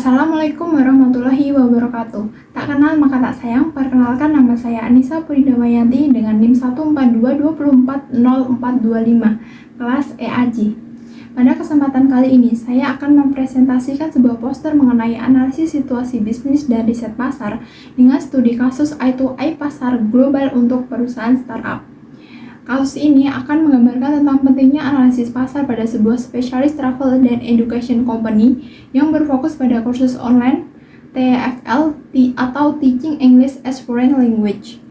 Assalamualaikum warahmatullahi wabarakatuh. Tak kenal maka tak sayang, perkenalkan nama saya Anissa Puridamayanti dengan NIM 142240425, kelas EAJ. Pada kesempatan kali ini, saya akan mempresentasikan sebuah poster mengenai analisis situasi bisnis dan riset pasar dengan studi kasus I2I pasar global untuk perusahaan startup. Kasus ini akan menggambarkan tentang pentingnya analisis pasar pada sebuah spesialis travel dan education company yang berfokus pada kursus online TEFL atau Teaching English as Foreign Language.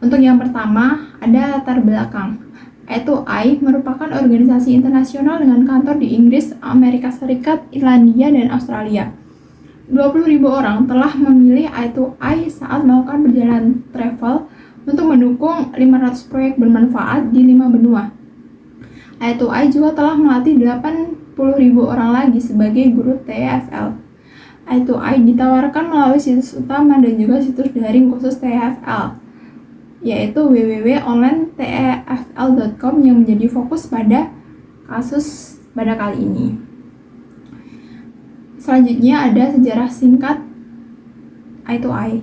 Untuk yang pertama, ada latar belakang. I2I merupakan organisasi internasional dengan kantor di Inggris, Amerika Serikat, Irlandia, dan Australia. 20.000 orang telah memilih I2I saat melakukan perjalanan travel untuk mendukung 500 proyek bermanfaat di 5 benua. I2I juga telah melatih 80.000 orang lagi sebagai guru TEFL. I2I ditawarkan melalui situs utama dan juga situs daring khusus TEFL, yaitu www.onlinetefl.com yang menjadi fokus pada kasus pada kali ini. Selanjutnya ada sejarah singkat I2I.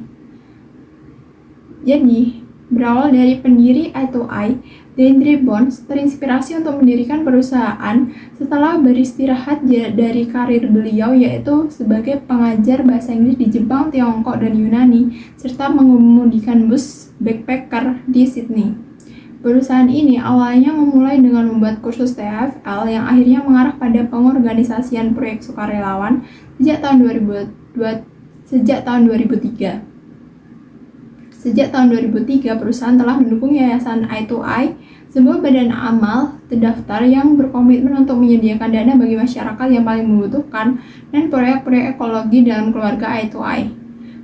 Jadi, berawal dari pendiri I2I, Deirdre Bones terinspirasi untuk mendirikan perusahaan setelah beristirahat dari karir beliau, yaitu sebagai pengajar bahasa Inggris di Jepang, Tiongkok, dan Yunani, serta mengemudikan bus backpacker di Sydney. Perusahaan ini awalnya memulai dengan membuat kursus TEFL yang akhirnya mengarah pada pengorganisasian proyek sukarelawan sejak tahun 2003. Sejak tahun 2003, perusahaan telah mendukung Yayasan I2I, sebuah badan amal terdaftar yang berkomitmen untuk menyediakan dana bagi masyarakat yang paling membutuhkan dan proyek-proyek ekologi dalam keluarga I2I.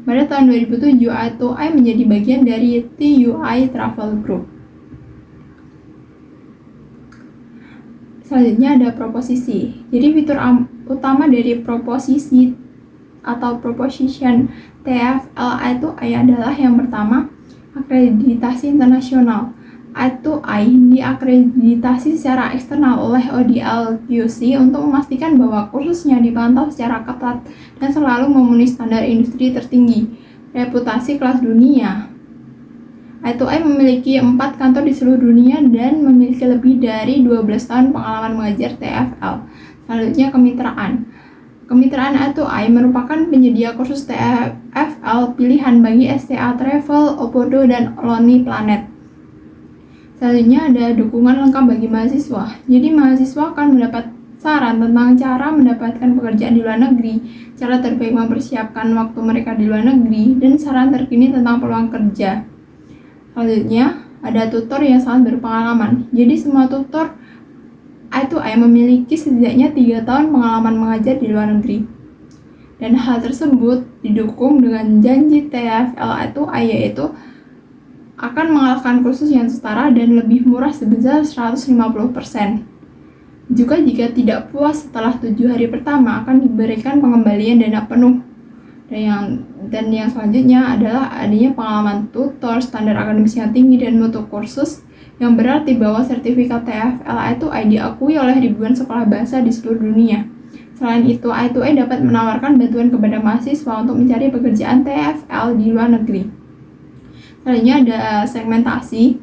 Pada tahun 2007, I2I menjadi bagian dari TUI Travel Group. Selanjutnya ada proposisi. Jadi fitur utama dari proposisi atau proposition TEFL I2I adalah yang pertama, akreditasi internasional. I2I diakreditasi secara eksternal oleh ODL-QC untuk memastikan bahwa kursusnya dipantau secara ketat dan selalu memenuhi standar industri tertinggi. Reputasi kelas dunia. I2I memiliki 4 kantor di seluruh dunia dan memiliki lebih dari 12 tahun pengalaman mengajar TEFL. Selanjutnya, kemitraan. Kemitraan I2I merupakan penyedia kursus TEFL pilihan bagi STA Travel, Opodo, dan Lonely Planet. Selanjutnya ada dukungan lengkap bagi mahasiswa. Jadi mahasiswa akan mendapat saran tentang cara mendapatkan pekerjaan di luar negeri, cara terbaik mempersiapkan waktu mereka di luar negeri, dan saran terkini tentang peluang kerja. Selanjutnya ada tutor yang sangat berpengalaman. Jadi semua tutor I2I memiliki setidaknya 3 tahun pengalaman mengajar di luar negeri. Dan hal tersebut didukung dengan janji TEFL I2I, yaitu akan mengalahkan kursus yang setara dan lebih murah sebesar 150%. Juga jika tidak puas setelah 7 hari pertama, akan diberikan pengembalian dana penuh. Dan yang selanjutnya adalah adanya pengalaman tutor, standar akademis yang tinggi, dan mutu kursus yang berarti bahwa sertifikat TEFL I2I diakui oleh ribuan sekolah bahasa di seluruh dunia. Selain itu, I2I dapat menawarkan bantuan kepada mahasiswa untuk mencari pekerjaan TEFL di luar negeri. Selanjutnya ada segmentasi.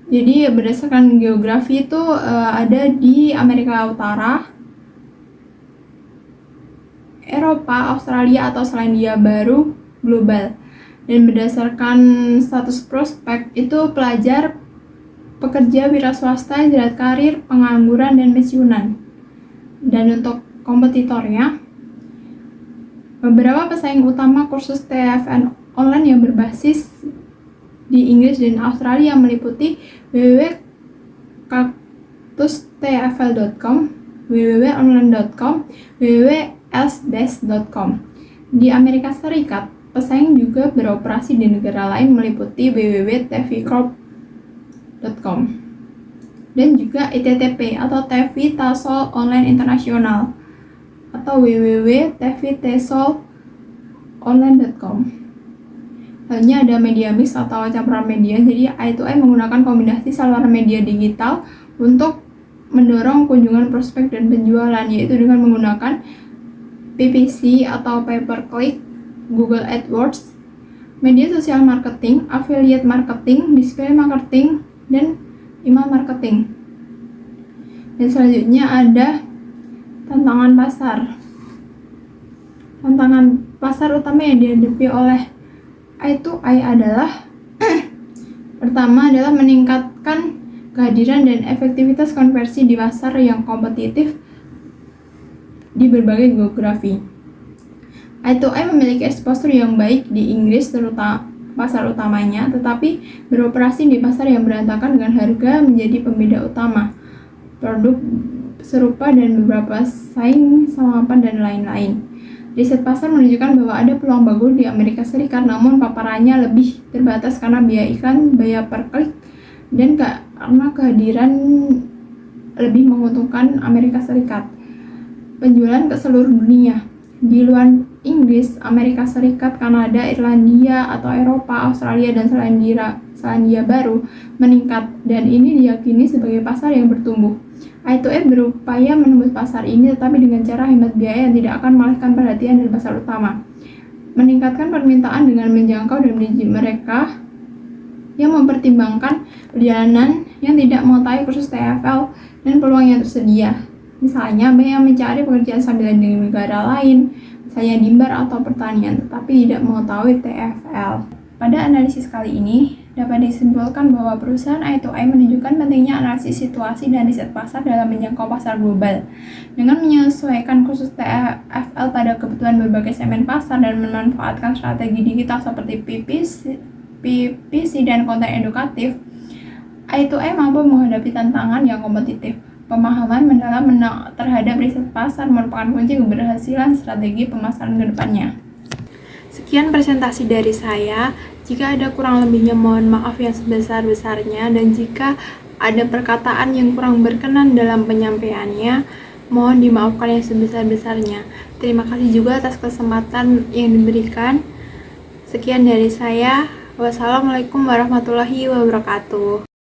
Jadi berdasarkan geografi itu ada di Amerika Utara, Eropa, Australia, atau Selandia Baru global. Dan berdasarkan status prospek itu pelajar, pekerja wira swasta, istirahat karir, pengangguran, dan pensiunan. Dan untuk kompetitornya, beberapa pesaing utama kursus TEFL online yang berbasis di Inggris dan Australia meliputi www.cactustefl.com, www.online.com, www.elsbest.com. Di Amerika Serikat, pesaing juga beroperasi di negara lain meliputi www.tvcorp.com dan juga ITTP atau TV Tasol Online Internasional atau www.tvtsolonline.com. Selanjutnya ada media mix atau campuran media. Jadi I2I menggunakan kombinasi saluran media digital untuk mendorong kunjungan prospek dan penjualan, yaitu dengan menggunakan PPC atau pay per click, Google AdWords, media sosial marketing, affiliate marketing, display marketing, dan email marketing. Dan selanjutnya ada tantangan pasar. Tantangan pasar utama yang dihadapi oleh I2I adalah pertama adalah meningkatkan kehadiran dan efektivitas konversi di pasar yang kompetitif di berbagai geografi. I2I memiliki exposure yang baik di Inggris, terutama pasar utamanya, tetapi beroperasi di pasar yang berantakan dengan harga menjadi pembeda utama. Produk serupa dan beberapa saing samapan dan lain-lain. Riset pasar menunjukkan bahwa ada peluang bagus di Amerika Serikat, namun paparannya lebih terbatas karena biaya iklan, biaya per klik, dan karena kehadiran lebih menguntungkan Amerika Serikat. Penjualan ke seluruh dunia. Di luar Inggris, Amerika Serikat, Kanada, Irlandia, atau Eropa, Australia, dan Selandia Baru meningkat, dan ini diyakini sebagai pasar yang bertumbuh. I2F berupaya menembus pasar ini tetapi dengan cara hemat biaya yang tidak akan mengalihkan perhatian dari pasar utama. Meningkatkan permintaan dengan menjangkau dan mendidik mereka yang mempertimbangkan perjalanan yang tidak mengetahui kursus TFL dan peluang yang tersedia. Misalnya, banyak yang mencari pekerjaan sambilan di negara lain, misalnya di bar atau pertanian, tetapi tidak mengetahui TFL. Pada analisis kali ini, dapat disimpulkan bahwa perusahaan I2I menunjukkan pentingnya analisis situasi dan riset pasar dalam menjangkau pasar global. Dengan menyesuaikan kursus TFL pada kebutuhan berbagai segmen pasar dan memanfaatkan strategi digital seperti PPC dan konten edukatif, I2I mampu menghadapi tantangan yang kompetitif. Pemahaman mendalam terhadap riset pasar merupakan kunci keberhasilan strategi pemasaran ke depannya. Sekian presentasi dari saya. Jika ada kurang lebihnya mohon maaf yang sebesar-besarnya, dan jika ada perkataan yang kurang berkenan dalam penyampaiannya, mohon dimaafkan yang sebesar-besarnya. Terima kasih juga atas kesempatan yang diberikan. Sekian dari saya. Wassalamualaikum warahmatullahi wabarakatuh.